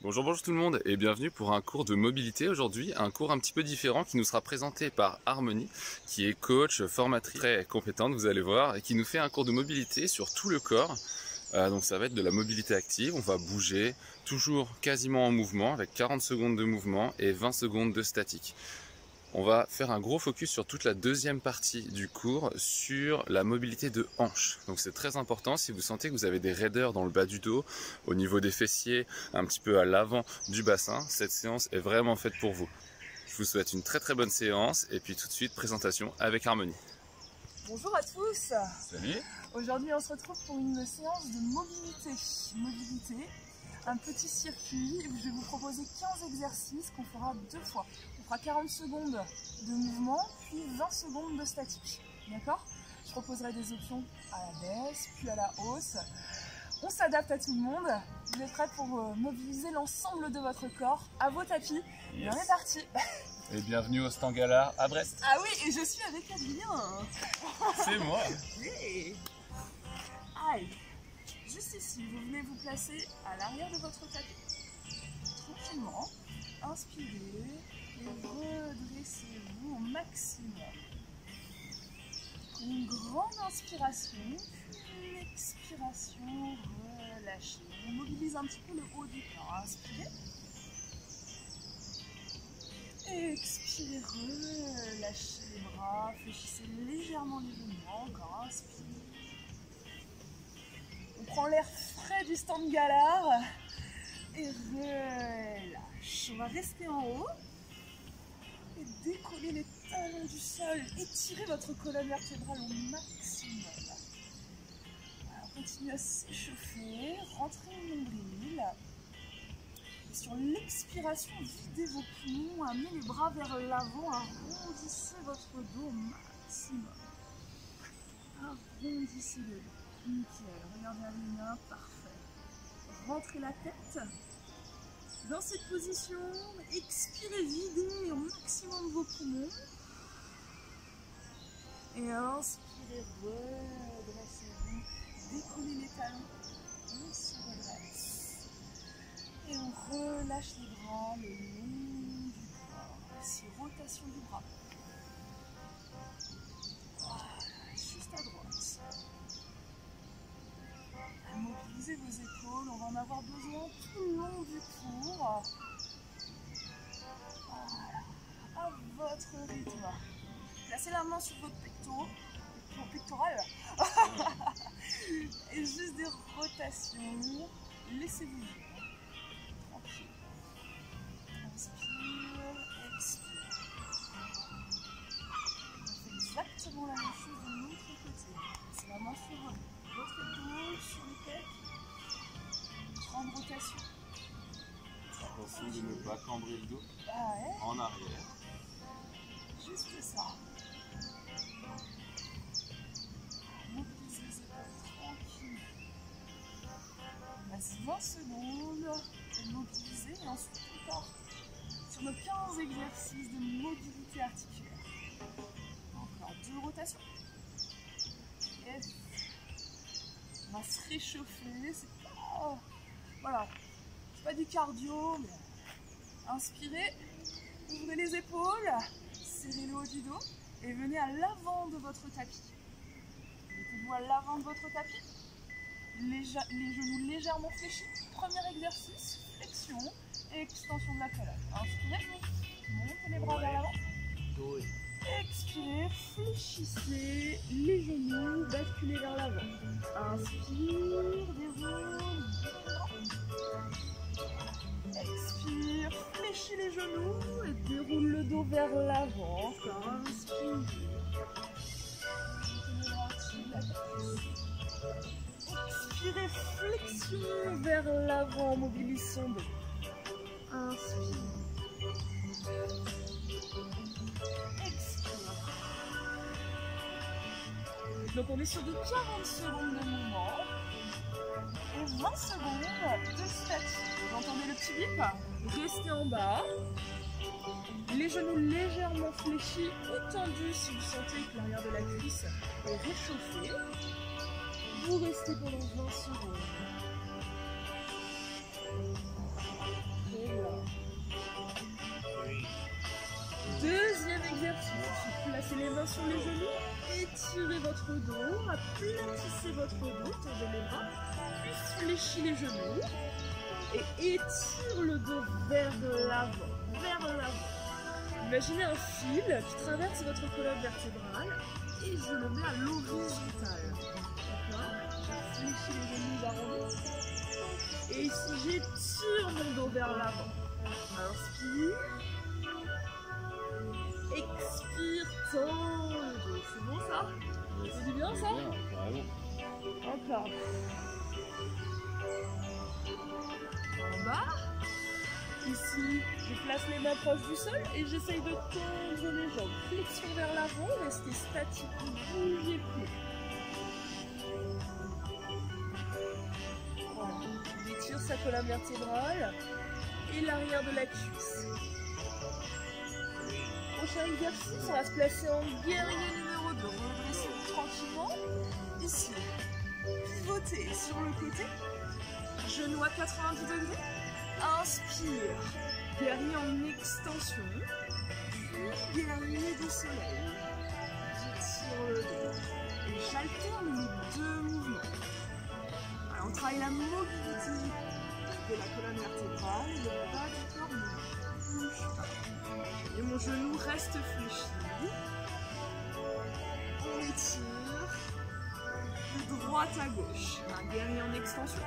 Bonjour tout le monde et bienvenue pour un cours de mobilité aujourd'hui, un cours un petit peu différent qui nous sera présenté par Harmonie, qui est coach, formatrice très compétente, vous allez voir, et qui nous fait un cours de mobilité sur tout le corps. Donc ça va être de la mobilité active, on va bouger, toujours quasiment en mouvement, avec 40 secondes de mouvement et 20 secondes de statique. On va faire un gros focus sur toute la deuxième partie du cours, sur la mobilité de hanche. Donc c'est très important si vous sentez que vous avez des raideurs dans le bas du dos, au niveau des fessiers, un petit peu à l'avant du bassin. Cette séance est vraiment faite pour vous. Je vous souhaite une très bonne séance et puis tout de suite présentation avec Harmonie. Bonjour à tous. Salut. Aujourd'hui on se retrouve pour une séance de mobilité. Un petit circuit où je vais vous proposer 15 exercices qu'on fera 2 fois. On fera 40 secondes de mouvement, puis 20 secondes de statique. D'accord? Je proposerai des options à la baisse, puis à la hausse. On s'adapte à tout le monde. Vous êtes prêts pour mobiliser l'ensemble de votre corps à vos tapis? Et on est parti. Et bienvenue au Stangala à Brest. Ah oui, et je suis avec Adrien. C'est moi. Oui. Aïe. Juste ici, vous venez vous placer à l'arrière de votre tapis, tranquillement, inspirez et redressez-vous au maximum. Une grande inspiration, une expiration, relâchez. On mobilise un petit peu le haut du corps, inspirez. Expirez, relâchez les bras, fléchissez légèrement les genoux, encore inspirez. On prend l'air frais du Stangala et relâche. On va rester en haut et décoller les talons du sol. Étirez votre colonne vertébrale au maximum. Alors, continuez à s'échauffer, rentrez le nombril. Et sur l'expiration, videz vos poumons, amenez les bras vers l'avant, arrondissez votre dos au maximum. Arrondissez le dos. Nickel, regardez Alina, parfait. Rentrez la tête dans cette position, expirez, videz au maximum vos poumons. Et inspirez, redressez-vous, décollez les talons, on se redresse. Et on relâche les bras le long du corps, c'est rotation du bras. Voilà, juste à droite. Mobilisez vos épaules, on va en avoir besoin tout le long du cours. Voilà, à votre rythme. Placez la main sur votre pectoral. Et juste des rotations. Laissez-vous vivre. Tranquille. Inspire, expire. On fait exactement la même chose de l'autre côté. C'est la main sur votre épaule, sur les têtes. Grande rotation. Attention de ne pas cambrer le dos. Ah ouais. En arrière. Juste ça. Mobilisez les épaules tranquille. On laisse 20 secondes de mobiliser et ensuite on part sur nos 15 exercices de mobilité articulaire. Encore 2 rotations. Yes. On va se réchauffer, c'est pas... Voilà, c'est pas du cardio, mais inspirez, ouvrez les épaules, serrez le haut du dos et venez à l'avant de votre tapis. Mettez-vous à l'avant de votre tapis, les genoux légèrement fléchis. Premier exercice, flexion et extension de la colonne. Inspirez, montez les bras vers l'avant. Expirez, fléchissez les genoux, basculez vers l'avant. Inspire, déroule. Expire, fléchis les genoux et déroule le dos vers l'avant. Inspire. Expirez, flexion vers l'avant, mobilise son dos. Inspire. Donc on est sur du 40 secondes de mouvement et 20 secondes de statique. Vous entendez le petit bip? Restez en bas. Les genoux légèrement fléchis ou tendus si vous sentez que l'arrière de la cuisse est réchauffé. Vous restez pendant 20 secondes. mains sur les genoux, étirez votre dos, aplatissez votre dos, tendez les bras, puis fléchis les genoux et étire le dos vers l'avant, Imaginez un fil qui traverse votre colonne vertébrale et je le mets à l'horizontale. D'accord? Je fléchis les genoux vers en haut. Et ici, j'étire mon dos vers l'avant. Inspire. Expire, tends le dos. C'est bon ça? C'est du bien ça? Encore. En bas. Ici, je place les mains proches du sol et j'essaye de tendre les jambes. Flexion vers l'avant, restez statique, ne bougez plus. Voilà. On étire sa colonne vertébrale et l'arrière de la cuisse. Prochain exercice, on va se placer en guerrier numéro 2. Redressez-vous tranquillement. Ici, pivotez sur le côté. Genou à 90 degrés. Inspire, guerrier en extension, puis guerrier du soleil. J'étire le dos et j'alterne les deux mouvements. Alors, on travaille la mobilité de la colonne vertébrale et le bas du corps ne bouge pas. Et mon genou reste fléchi. On étire de droite à gauche. Un guerrier en extension.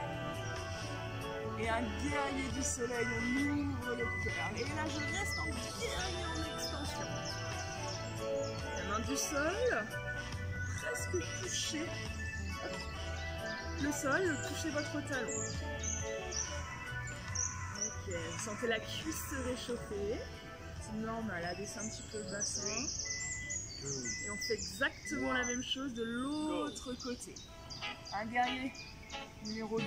Et un guerrier du soleil, on ouvre le cœur. Et là, je reste en guerrier en extension. La main du sol, presque touchée. Le sol, touchez votre talon. Ok, vous sentez la cuisse se réchauffer. C'est normal, abaissez un petit peu le bassin. Et on fait exactement la même chose de l'autre côté. Un guerrier numéro 2.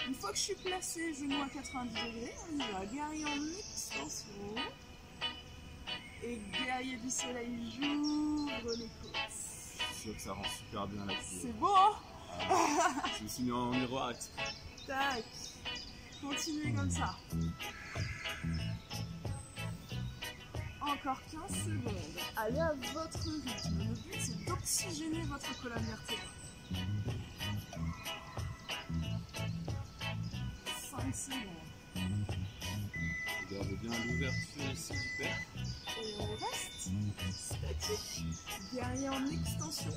Une fois que je suis placée, genou à 90 degrés, on y va. Guerrier en extension. Et guerrier du soleil, j'ouvre les côtes. C'est sûr que ça rend super bien la cuisse. C'est beau, hein? Je me suis mis en miroir. Tac. Continuez comme ça. Encore 15 secondes. Allez à votre rythme. Le but, c'est d'oxygéner votre colonne vertébrale. 5 secondes. Regardez bien l'ouverture ici du père. Et on reste statique. Guerrier en extension.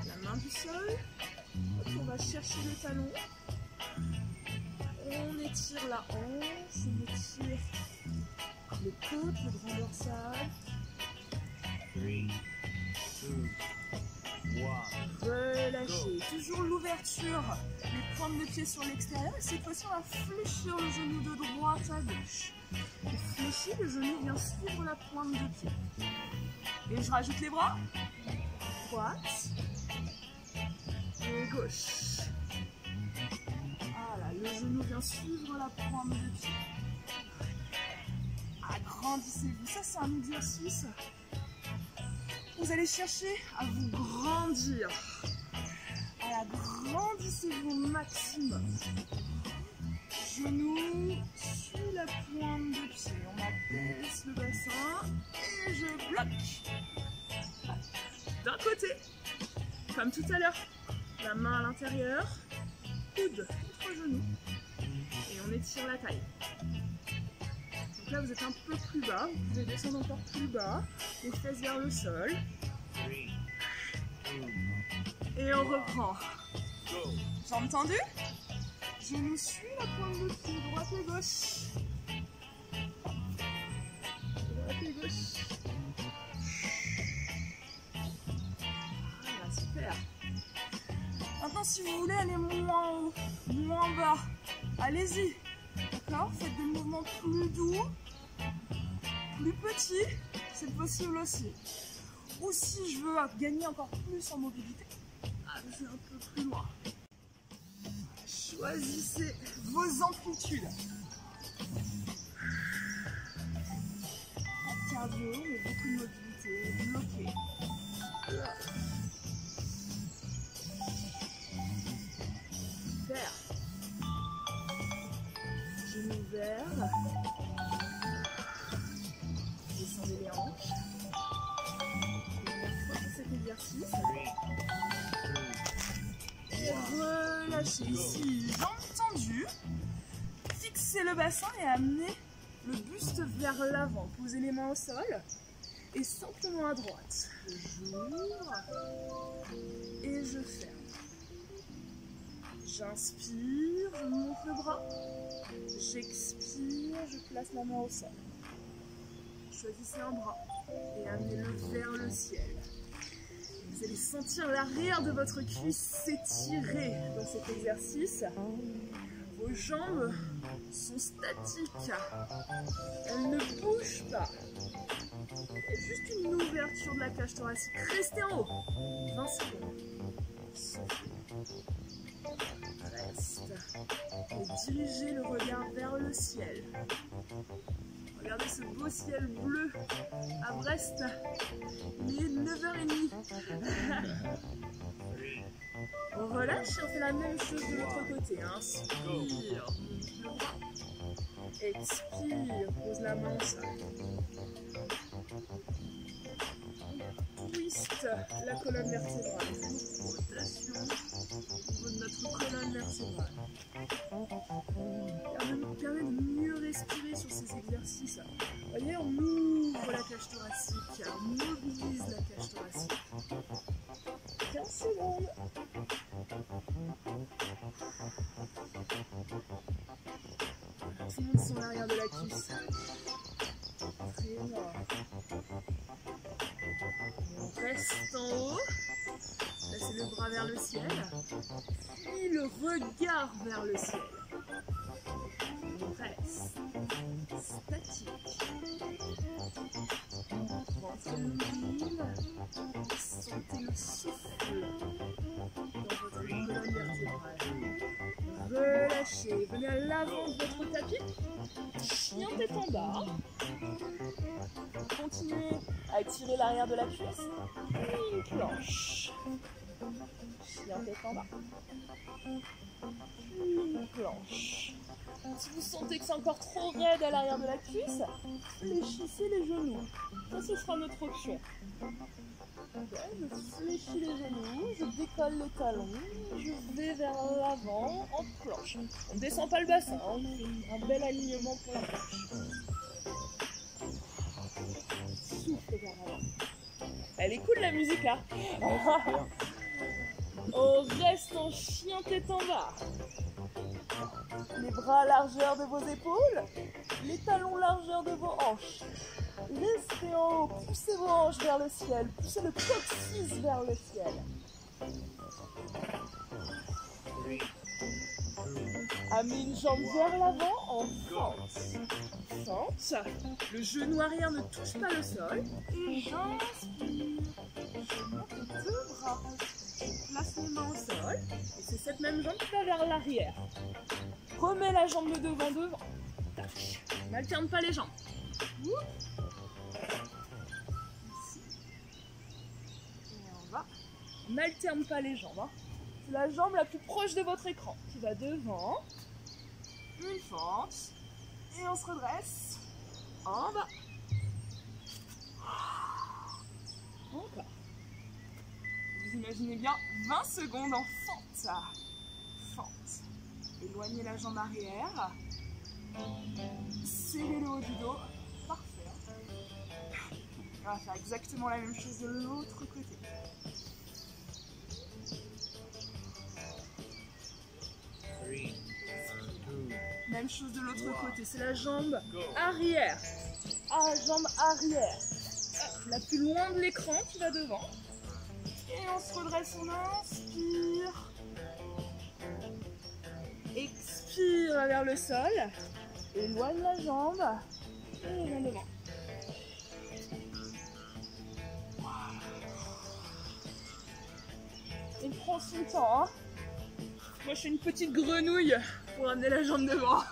La main du sol. On va chercher le talon. On étire la hanche. On étire les côtes, le grand dorsal. 3, 2, 1. Relâchez. Toujours l'ouverture. Les pointes de pied sur l'extérieur. Et cette fois-ci, on va fléchir le genou de droite à gauche. Et fléchi, le genou vient suivre la pointe de pied. Et je rajoute les bras. Droite. Et gauche. Voilà, le genou vient suivre la pointe de pied. Agrandissez-vous. Ça, c'est un exercice. Vous allez chercher à vous grandir. Agrandissez-vous au maximum. Genou sur la pointe de pied. On abaisse le bassin et je bloque. D'un côté, comme tout à l'heure, la main à l'intérieur, coude contre genou. Et on étire la taille. Donc là, vous êtes un peu plus bas. Vous pouvez descendre encore plus bas. Les fesses vers le sol. Et on reprend. Jambes tendues. Genou suit la pointe de pied, droite et gauche. Droite et gauche. Voilà, super. Maintenant, si vous voulez aller moins haut, moins bas, allez-y. D'accord? Faites des mouvements plus doux, plus petits, c'est possible aussi. Ou si je veux gagner encore plus en mobilité, allez un peu plus loin. Choisissez vos amplitudes. Pas de cardio, mais beaucoup de mobilité, bloqué. Super. Genoux ouverts. Descendez les hanches. exercice. Et relâchez ici, jambes tendues. Fixez le bassin et amenez le buste vers l'avant. Posez les mains au sol et simplement à droite. J'ouvre et je ferme. J'inspire, je monte le bras. J'expire, je place la main au sol. Choisissez un bras et amenez-le vers le ciel. Vous allez sentir l'arrière de votre cuisse s'étirer dans cet exercice. Vos jambes sont statiques. Elles ne bougent pas. Il y a juste une ouverture de la cage thoracique. Restez en haut. 20 secondes. Soufflez. Reste. Et dirigez le regard vers le ciel. Regardez ce beau ciel bleu à Brest. Il est 9h30. On relâche et on fait la même chose de l'autre côté. Inspire. Expire. Pose la main au sol. Twist la colonne vertébrale. Rotation au niveau de notre colonne vertébrale. Ça nous permet de mieux respirer sur ces exercices. Vous voyez, on ouvre la cage thoracique, on mobilise la cage thoracique. 15 secondes. Tout le monde sent l'arrière de la cuisse. Très bien. On reste en haut. Placez le bras vers le ciel. Puis le regard vers le ciel. On reste statique. Ventre mobile. Sentez le souffle dans votre colonne vertébrale. Relâchez. Venez à l'avant de votre tapis. Chien tête en bas. Continuez à étirer l'arrière de la cuisse. Une planche. Chien tête en bas. Une planche. Si vous sentez que c'est encore trop raide à l'arrière de la cuisse, fléchissez les genoux. Ça, ce sera notre option. Okay, je fléchis les genoux, je décolle les talons, je vais vers l'avant en planche. On ne descend pas le bassin, on fait un bel alignement pour la planche. Souffle vers l'avant. Elle est cool la musique là. On reste en chien tête en bas. Les bras à largeur de vos épaules, les talons largeur de vos hanches. Restez en haut, poussez vos hanches vers le ciel, poussez le coccyx vers le ciel. Amenez une jambe vers l'avant en fente. Fente, le genou arrière ne touche pas le sol. Et j'inspire, je monte les deux bras. Je place les mains au sol et c'est cette même jambe qui va vers l'arrière. Remets la jambe de devant. Tac. N'alterne pas les jambes. Ici. Et on va. On n'alterne pas les jambes. Hein. C'est la jambe la plus proche de votre écran qui va devant. Une fente. Et on se redresse. En bas. Encore. Vous imaginez bien 20 secondes en fente. Fente. Éloignez la jambe arrière. Serrez le haut du dos. Parfait. On va faire exactement la même chose de l'autre côté. Même chose de l'autre côté. C'est la jambe arrière. Ah, jambe arrière. La plus loin de l'écran qui va devant. Et on se redresse, on inspire. Expire vers le sol. Éloigne la jambe. Et viens devant. On prend son temps. Hein. Moi, je suis une petite grenouille pour amener la jambe devant.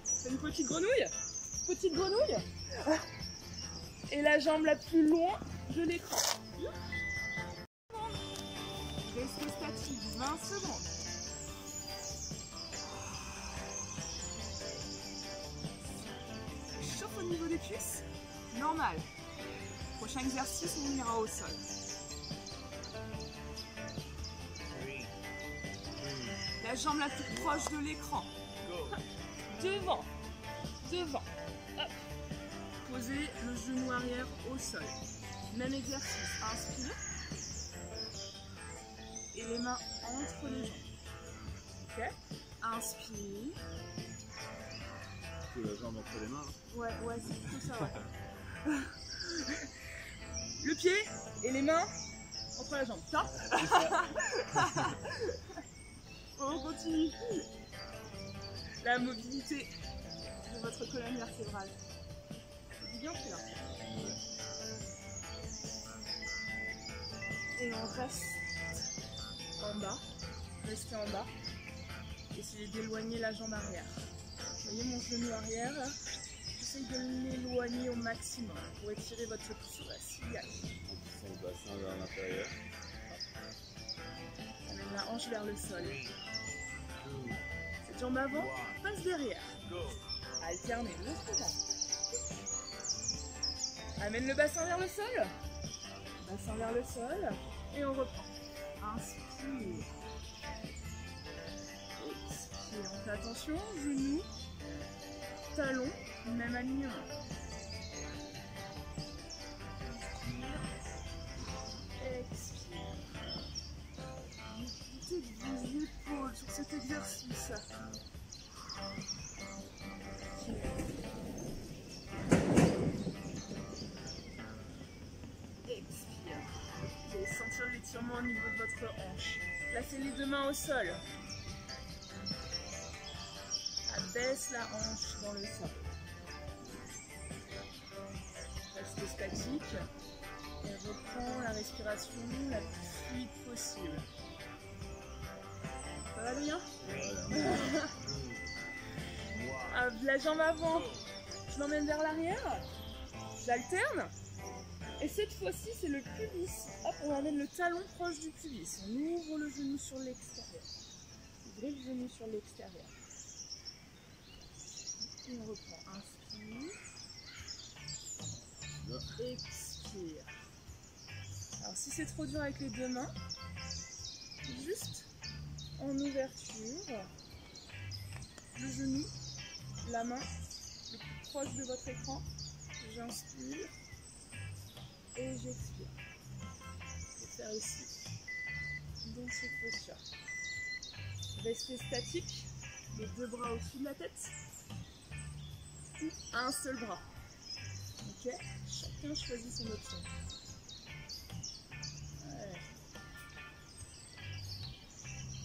C'est une petite grenouille. Petite grenouille. Et la jambe la plus loin de l'écran. Restez statique 20 secondes. Chauffe au niveau des cuisses. Normal. Prochain exercice, on ira au sol. La jambe la plus proche de l'écran. Devant. Devant. Hop. Posez le genou arrière au sol. Même exercice. Inspire. Et les mains entre les jambes. Ok. Inspire. La jambe entre les mains. Ouais, c'est plutôt ça, ouais. Le pied et les mains entre la jambe. Ça. On continue. La mobilité de votre colonne vertébrale. C'est bien fait là. Et on reste en bas. Restez en bas. Essayez d'éloigner la jambe arrière. Vous voyez mon genou arrière là? J'essaye de l'éloigner au maximum pour étirer votre posture ciliaque. On pousse le bassin vers l'intérieur. Amène la hanche vers le sol. Cette jambe avant passe derrière. Alternez le devant. Amène le bassin vers le sol. Bassin vers le sol. Et on reprend. Inspire. Expire. On fait attention. Genoux. Talons. Même alignement. Expire. Mobilité de vos épaules sur cet exercice. Expire. Vous allez sentir l'étirement au niveau de votre hanche. Placez les deux mains au sol. Abaisse la hanche dans le sol. Restez statique et reprends la respiration la plus fluide possible. Ça va bien? La jambe avant, je l'emmène vers l'arrière, j'alterne. Et cette fois-ci, c'est le pubis. Hop, on emmène le talon proche du pubis. On ouvre le genou sur l'extérieur. Ouvrez le genou sur l'extérieur. Et on reprend. Inspire. Expire. Alors si c'est trop dur avec les deux mains, juste en ouverture, le genou, la main le plus proche de votre écran. J'inspire et j'expire. Je vais faire ici, dans cette posture. Restez statique, les deux bras au-dessus de la tête, ou un seul bras. Ok, chacun choisit son option. Ouais.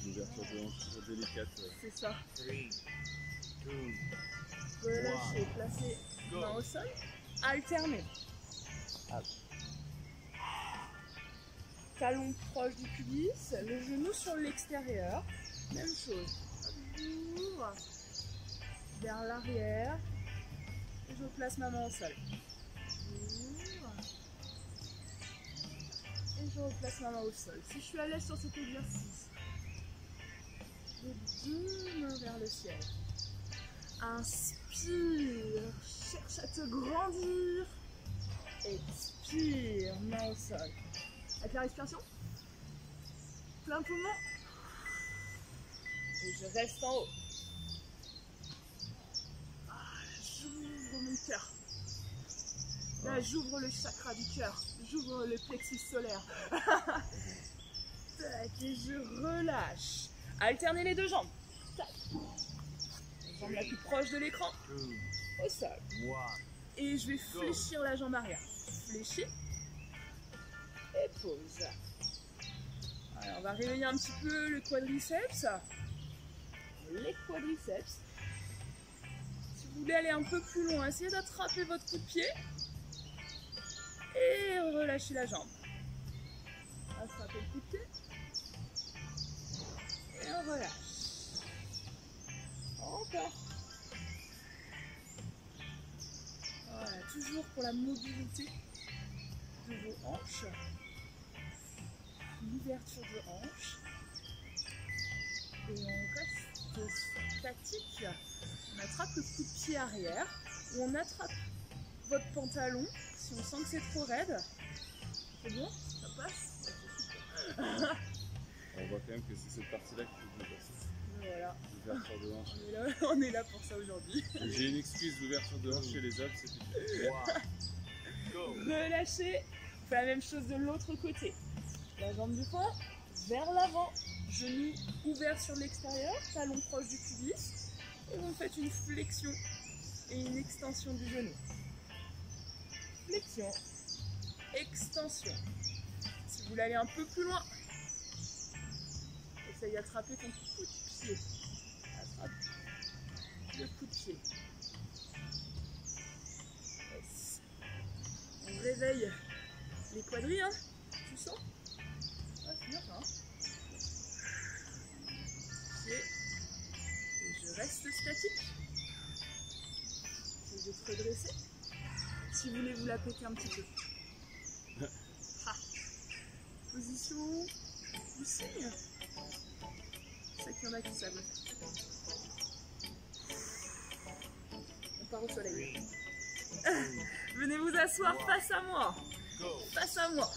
L'ouverture de hanche toujours délicate. C'est ça. Relâchez, placez main au sol, alternez. Talon proche du pubis, le genou sur l'extérieur. Même chose. J'ouvre vers l'arrière et je place ma main au sol. J'ouvre et je replace ma main au sol. Si je suis à l'aise sur cet exercice, les deux mains vers le ciel. Inspire, cherche à te grandir. Expire, main au sol. Avec la respiration, plein poumon. Et je reste en haut. J'ouvre mon cœur. Là, j'ouvre le chakra du cœur. J'ouvre le plexus solaire. Tac, et je relâche. Alternez les deux jambes. Tac. La jambe la plus proche de l'écran. Au sol. Et je vais fléchir la jambe arrière. Fléchir. Et pause. Alors, on va réveiller un petit peu le quadriceps. Les quadriceps. Si vous voulez aller un peu plus loin, essayez d'attraper votre coup de pied. Et relâchez la jambe. Attrapez le coup de pied. Et on relâche. Encore. Voilà, toujours pour la mobilité de vos hanches. L'ouverture de hanches. Et on reste statique. On attrape le coup de pied arrière ou on attrape votre pantalon si on sent que c'est trop raide. C'est bon? Ça passe? On voit quand même que c'est cette partie-là qui fait du passe. Voilà. L'ouverture de hanche. On est là pour ça aujourd'hui. J'ai une excuse, l'ouverture de hanche chez les hommes, c'est tout. Relâchez. On fait la même chose de l'autre côté. La jambe du poing vers l'avant. Genou ouvert sur l'extérieur, talon proche du pubis. Et vous faites une flexion et une extension du genou. Flexion, extension. Si vous voulez aller un peu plus loin, essaye d'attraper ton coup de pied. Attrape le coup de pied. Yes. On réveille les quadris, hein. Tu sens? Ouais, c'est bien ça, hein. Pied. Et je reste statique. Essayez de te redresser. Si vous voulez vous la péter un petit peu. Ah. Position du signe. Je sais qu'il y en a qui savent le faire. On part au soleil. Venez vous asseoir face à moi. Face à moi.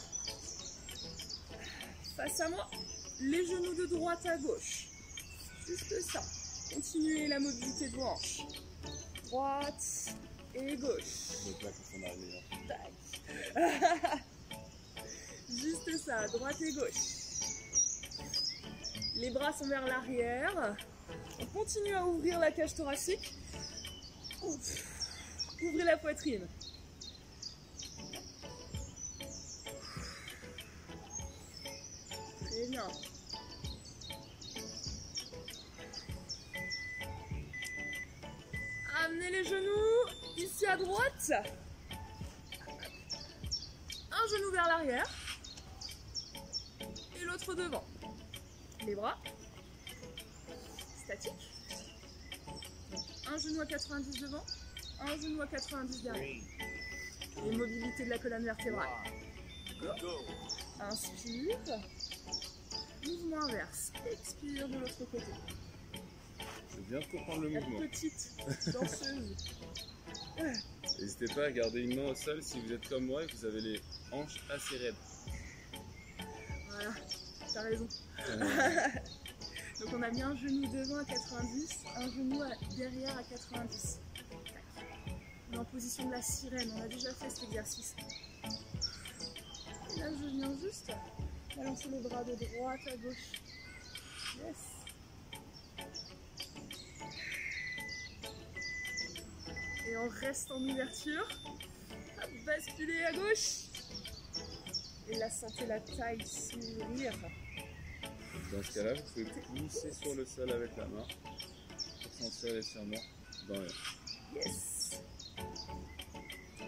Face à moi. Les genoux de droite à gauche. Juste ça. Continuez la mobilité de vos hanches. Droite et gauche. Donc là, quand on arrive Tac. Juste ça, droite et gauche. Les bras sont vers l'arrière. On continue à ouvrir la cage thoracique. Ouvrez la poitrine. Très bien. Amenez les genoux ici à droite. Un genou vers l'arrière et l'autre devant. Les bras statiques. Un genou à 90 devant, un genou à 90 derrière. Et mobilité de la colonne vertébrale. Inspire. Mouvement inverse. Expire de l'autre côté. Je viens de comprendre le La mouvement. petite danseuse. N'hésitez pas à garder une main au sol si vous êtes comme moi et que vous avez les hanches assez raides. Voilà, t'as raison. Donc on a bien un genou devant à 90, un genou derrière à 90. Tac. On est en position de la sirène, on a déjà fait cet exercice. Et là je viens juste balancer les bras de droite à gauche. Yes. Et on reste en ouverture. Hop, basculer à gauche. Et là, sentez la taille s'ouvrir. Dans ce cas-là, vous pouvez pousser sur le sol avec la main pour sentir l'étirement dans les hanches. Yes.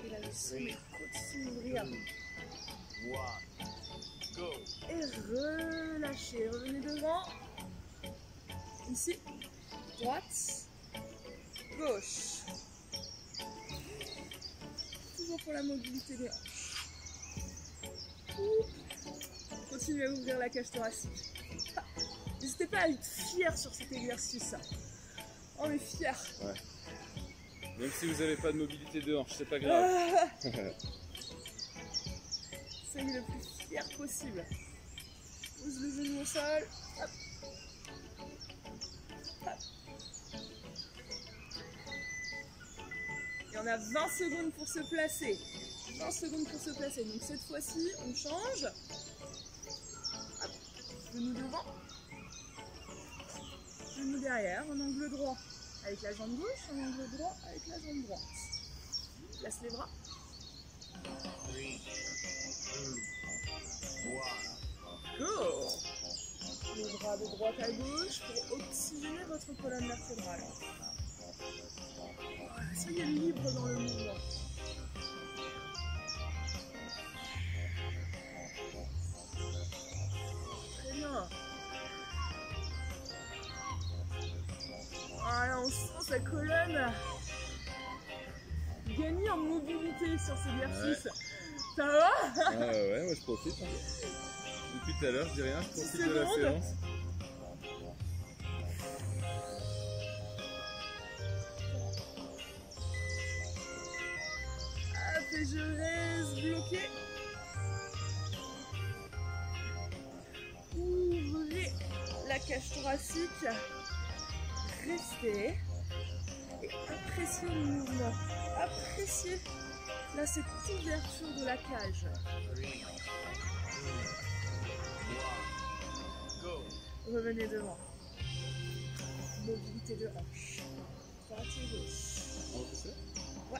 Et là, je sens mes côtes s'ouvrir. Et relâchez. Revenez devant. Ici. Droite. Gauche. Toujours pour la mobilité des hanches. Continuez à ouvrir la cage thoracique. Ah, n'hésitez pas à être fier sur cet exercice. On est fiers. Ouais. Même si vous n'avez pas de mobilité de hanche, c'est pas grave. Soyez le plus fier possible. Pose le genou au sol. Hop. Hop. Et on a 20 secondes pour se placer. 20 secondes pour se placer. Donc cette fois-ci, on change. Hop. Genou devant. Genou derrière, en angle droit. Avec la jambe gauche, en angle droit avec la jambe droite. Place les bras. Go. Les bras de droite à gauche pour oxygéner votre colonne vertébrale. Voilà, soyez libre dans le mouvement. Très bien. Voilà, on sent sa colonne gagner en mobilité sur cet exercice. Ouais. Ça va? Ah ouais, moi je profite. Hein. Depuis tout à l'heure, je dis rien, je profite de la séance. je reste bloqué. Ouvrez la cage thoracique. Restez. Et appréciez le mouvement. Appréciez là cette ouverture de la cage. Revenez devant. Mobilité de hanche. Droite et gauche. Ouais.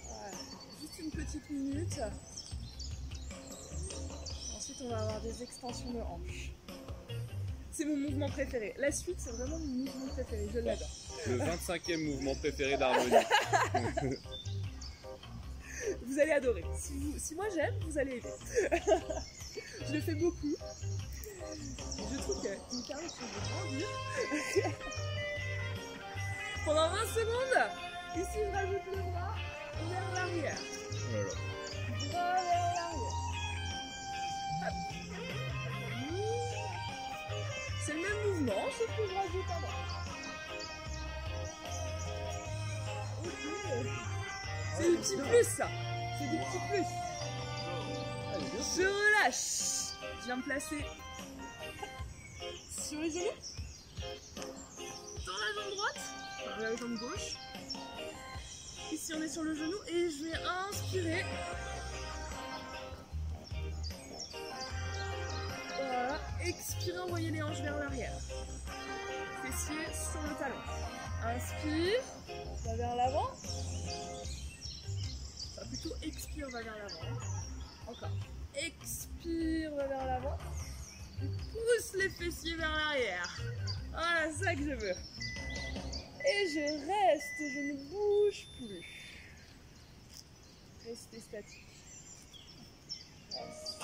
Voilà. Juste une petite minute. Ensuite, on va avoir des extensions de hanches. C'est mon mouvement préféré. La suite, c'est vraiment mon mouvement préféré. Je l'adore. Le 25e mouvement préféré d'Harmonie. Vous allez adorer. Si moi j'aime, vous allez aimer. Je le fais beaucoup. Je trouve qu'il me permet de grandir. Pendant 20 secondes, ici je rajoute le bras vers l'arrière. Voilà. Bras vers l'arrière. Hop. C'est le même mouvement, sauf que je rajoute un bras. Ok. C'est du petit plus ça. C'est du petit plus. Je relâche. Je viens me placer sur les genoux. Dans la jambe droite. Enfin, la jambe gauche. Ici on est sur le genou et je vais inspirer. Voilà. Expirez, envoyez les hanches vers l'arrière. Fessiers sur le talon. Inspire. Va vers l'avant. Enfin, plutôt expire, va vers l'avant. Encore. Expire, va vers l'avant. Pousse les fessiers vers l'arrière. Voilà, c'est ça que je veux. Et je reste, je ne bouge plus. Restez statique. Reste.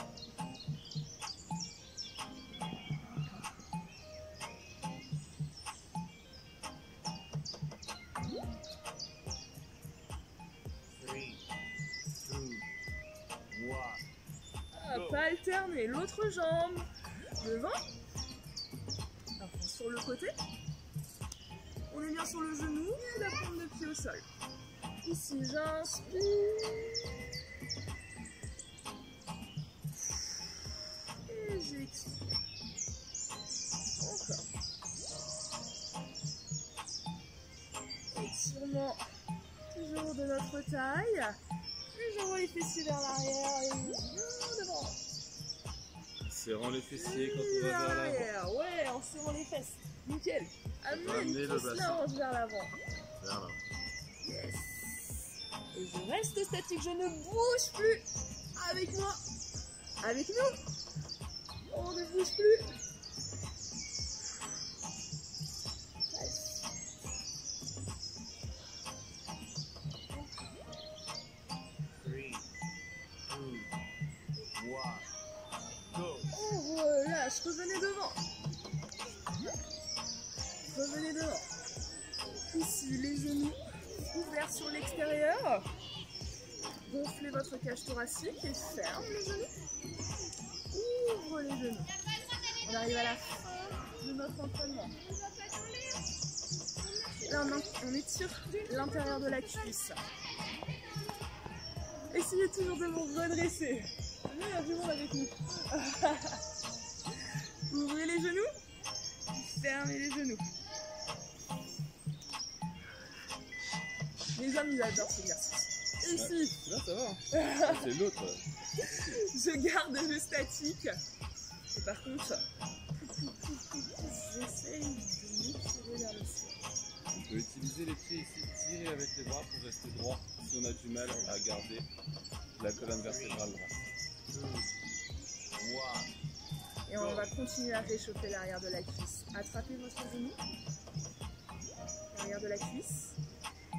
Hop, alterner l'autre jambe devant, enfin sur le côté. On est bien sur le genou, la pointe de pied au sol. Ici, j'inspire et j'expire. Encore. Étirement toujours de notre taille. Et j'envoie les fessiers vers l'arrière et bien devant. Serrant les fessiers quand on va vers l'avant. Ouais, en serrant les fesses. Nickel. Ramenez Amène le plus la bassin. hanche vers l'avant. Vers l'avant. Yes. Et je reste statique, je ne bouge plus. Avec moi. Avec nous. On ne bouge plus. On relâche, revenez devant. Revenez devant. Ici, les genoux ouverts sur l'extérieur. Gonflez votre cage thoracique et ferme les genoux. Ouvre les genoux. On arrive à la fin de notre entraînement. Là, on étire l'intérieur de la cuisse. Essayez toujours de vous redresser. Il y a du monde avec nous. Ouvrez les genoux. Fermez les genoux. Les hommes, ils adorent cet exercice. Ici. Là, ça va. C'est l'autre. Je garde le statique. Et par contre, j'essaye de m'étirer vers le ciel. On peut utiliser les pieds ici, tirer avec les bras pour rester droit si on a du mal à garder la colonne vertébrale droite. Et on va continuer à réchauffer l'arrière de la cuisse. Attrapez votre genou. L'arrière de la cuisse.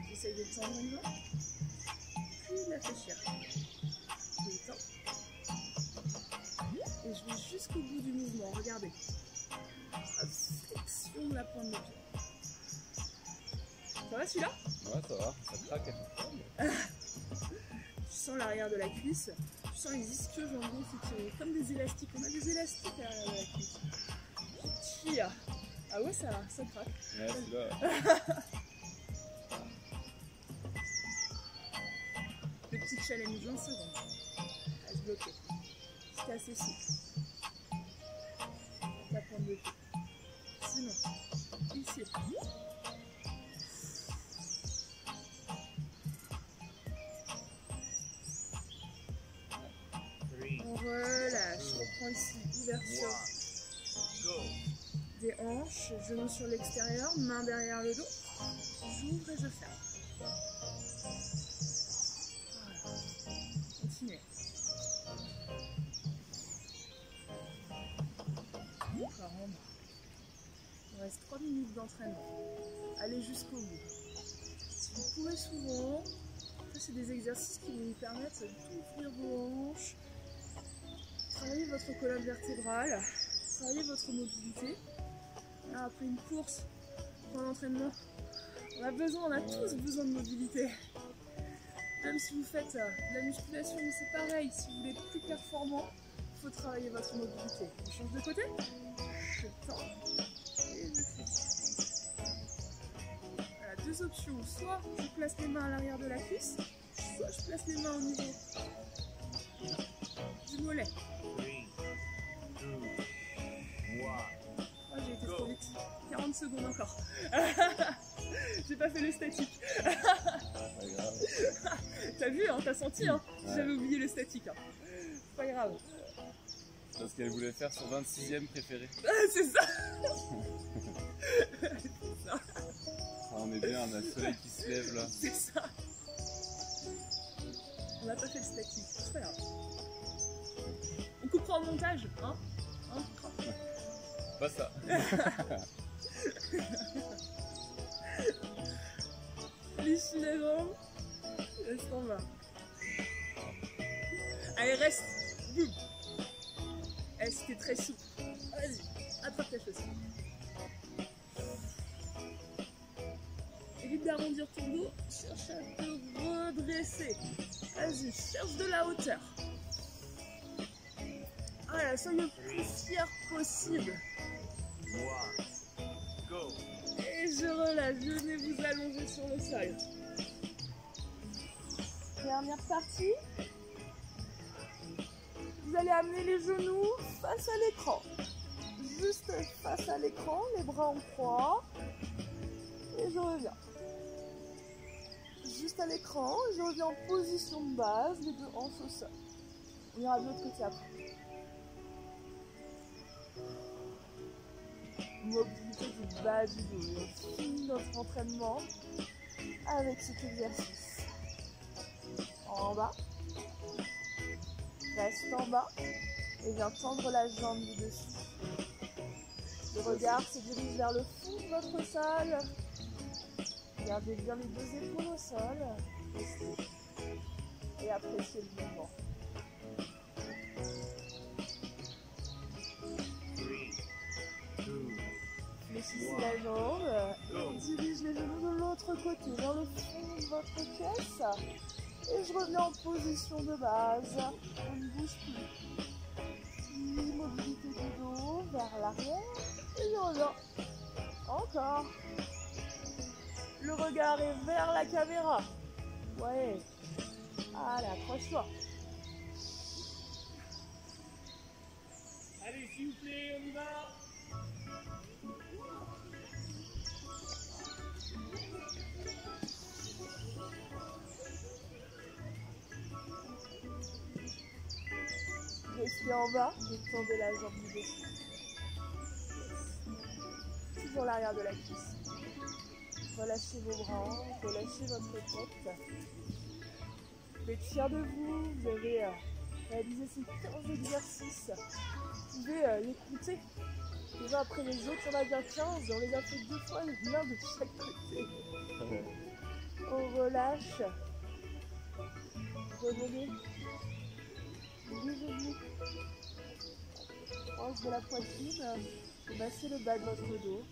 J'essaye de tendre un peu. Puis de l'affaîchir. Je détends. Et je vais jusqu'au bout du mouvement. Regardez. Hop, flexion de la pointe de pied. Ça va celui-là? Ouais, ça va. Ça craque à chaque fois. Tu sens l'arrière de la cuisse. Tu sens les ischio-jambiers s'étirer comme des élastiques. On a des élastiques à l'arrière de la cuisse. Je tire Ah ouais, ça craque. Ouais, c'est là. Le petit challenge 20 secondes. À se bloquer. C'est assez souple. La pointe de pied. Sinon, ici. On relâche. On reprend ici. Ouverture des hanches. Genoux sur l'extérieur. Main derrière le dos. J'ouvre et je ferme. Continuez. Encore en bas. Il reste 3 minutes d'entraînement. Allez jusqu'au bout. Si vous pouvez souvent, ça c'est des exercices qui vont vous permettre d'ouvrir vos hanches, travailler votre colonne vertébrale, travailler votre mobilité. Là, après une course, après l'entraînement, on a tous besoin de mobilité. Même si vous faites de la musculation, c'est pareil. Si vous voulez être plus performant, il faut travailler votre mobilité. On change de côté. Je tends et je fixe. Voilà, deux options. Soit je place les mains à l'arrière de la cuisse, soit je place les mains au niveau du mollet. Oh, j'ai été trop vite. 40 secondes encore. J'ai pas fait le statique. Pas grave. T'as vu, hein, t'as senti, hein. Ouais. J'avais oublié le statique. Hein. C'est pas grave. Parce qu'elle voulait faire son 26e préféré. C'est ça. Ah, on est bien, on a le soleil qui se lève là. C'est ça. On n'a pas fait le statique. C'est pas grave. On coupera en montage, hein. Hein, Pas ça. Fléchis les jambes. Reste en bas. Allez, reste. Boum. Eh, c'était très souple. Vas-y, attrape ta chaussure. Évite d'arrondir ton dos. Cherche à te redresser. Vas-y, cherche de la hauteur. Voilà, soyez le plus fier possible. Et je relâche, venez vous allonger sur le sol. Dernière partie. Vous allez amener les genoux face à l'écran. Juste face à l'écran, les bras en croix. Et je reviens. Juste à l'écran, je reviens en position de base, les deux hanches au sol. On ira de l'autre côté après. Mobilité du bas du dos. Et on finit notre entraînement avec cet exercice. En bas. Reste en bas et viens tendre la jambe du dessus. Le regard se dirige vers le fond de votre sol. Gardez bien les deux épaules au sol. Et appréciez le mouvement. Fléchissez la jambe et on dirige les genoux de l'autre côté, vers le fond de votre pièce. Et je reviens en position de base. On ne bouge plus. Mobilité du dos vers l'arrière. Et je reviens. Encore. Le regard est vers la caméra. Ouais. Allez, accroche-toi. Allez, s'il vous plaît, on y va. Restez en bas et tendez la jambe du dessus. Toujours l'arrière de la cuisse. Relâchez vos bras, relâchez votre tête. Vous êtes fiers de vous, vous avez réalisé ces 15 exercices. Vous pouvez les compter. Les uns après les autres, on a bien 15, on les a fait 2 fois, l'un de chaque côté. On relâche. Revenez. Les genoux proche de la poitrine et massez le bas de votre dos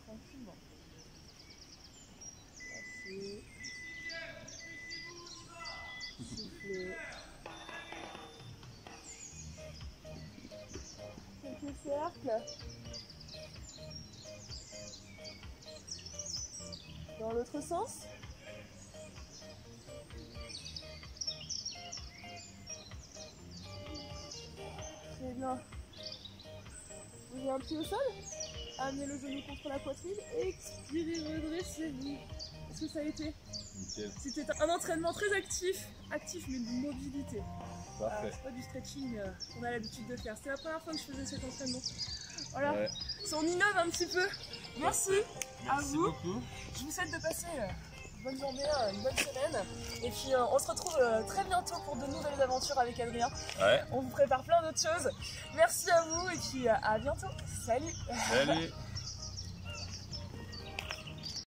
tranquillement. Lâchez. Soufflez. Quelques cercles. Dans l'autre sens. Très bien. Posez un pied au sol. Amenez le genou contre la poitrine. Expirez, redressez-vous. Est-ce que ça a été? Nickel. C'était un entraînement très actif. Actif mais de mobilité. Parfait. C'est pas du stretching qu'on a l'habitude de faire. C'était la première fois que je faisais cet entraînement. Voilà. Ouais. On innove un petit peu. Merci à Merci vous. beaucoup. Je vous souhaite de passer une bonne journée, une bonne semaine. Et puis on se retrouve très bientôt pour de nouvelles aventures avec Adrien. Ouais. On vous prépare plein d'autres choses. Merci à vous et puis à bientôt. Salut. Salut.